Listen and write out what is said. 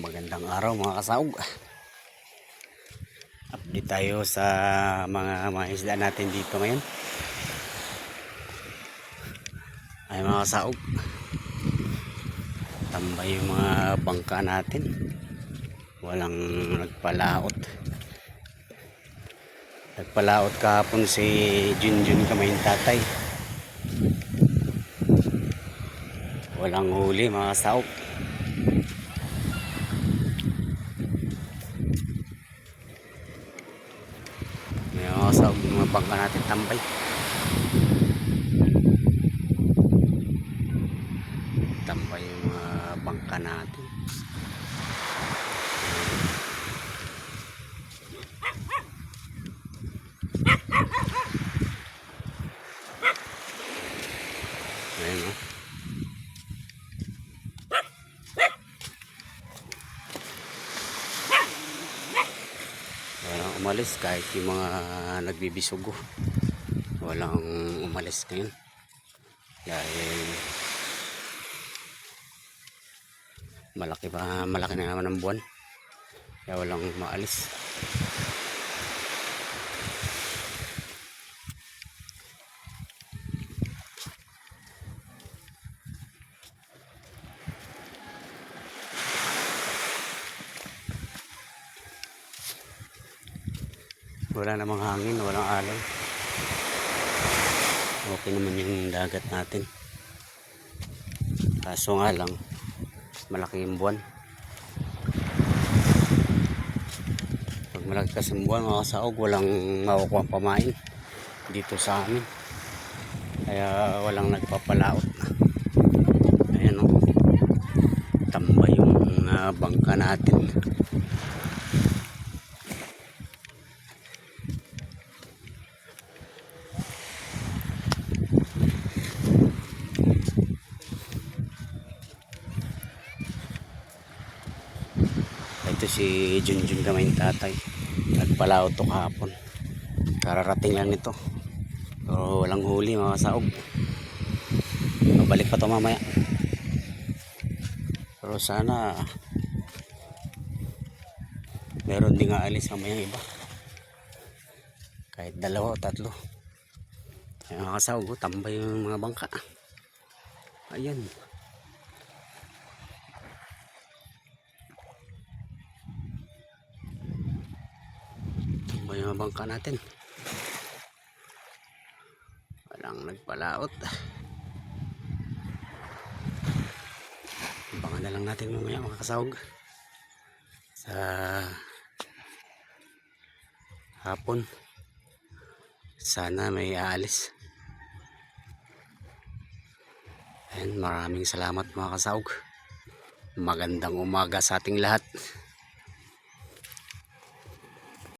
Magandang araw mga kasaog. Update tayo sa mga isda natin dito ngayon. Ay mga kasaog, tambay yung mga bangka natin. Walang nagpalaot. Nagpalaot kahapon si Junjun Kamay Tatay. Walang huli mga kasaog. Sa mga bangka natin tambay. Tambay yung mga bangka natin. Ayan o. Walang umalis kahit yung mga nagbibisugo. Walang umalis ngayon dahil malaki na naman ang buwan, kaya walang maalis. Wala namang hangin, walang alon. Okay naman yung dagat natin, kaso nga lang malaki yung buwan. Pag malaki kasi yung buwan mga kasaog, walang makukuha pamain dito sa amin, kaya walang nagpapalaot. Ayan o, tambay yung bangka natin. Ito si Junjun Kamay Tatay, nagpalaot to kahapon, kararating lang nito, pero walang huli mga kasaog. Balik pa to mamaya, pero sana meron din aalis mamaya iba, kahit dalawa o tatlo. Ayan mga kasaog, tambay yung mga bangka. Ayan, tambay yung mga bangka natin. Walang nagpalaot. Abangan na lang natin mamaya mga kasaog sa hapon, sana may aalis. And maraming salamat mga kasaog. Magandang umaga sa ating lahat.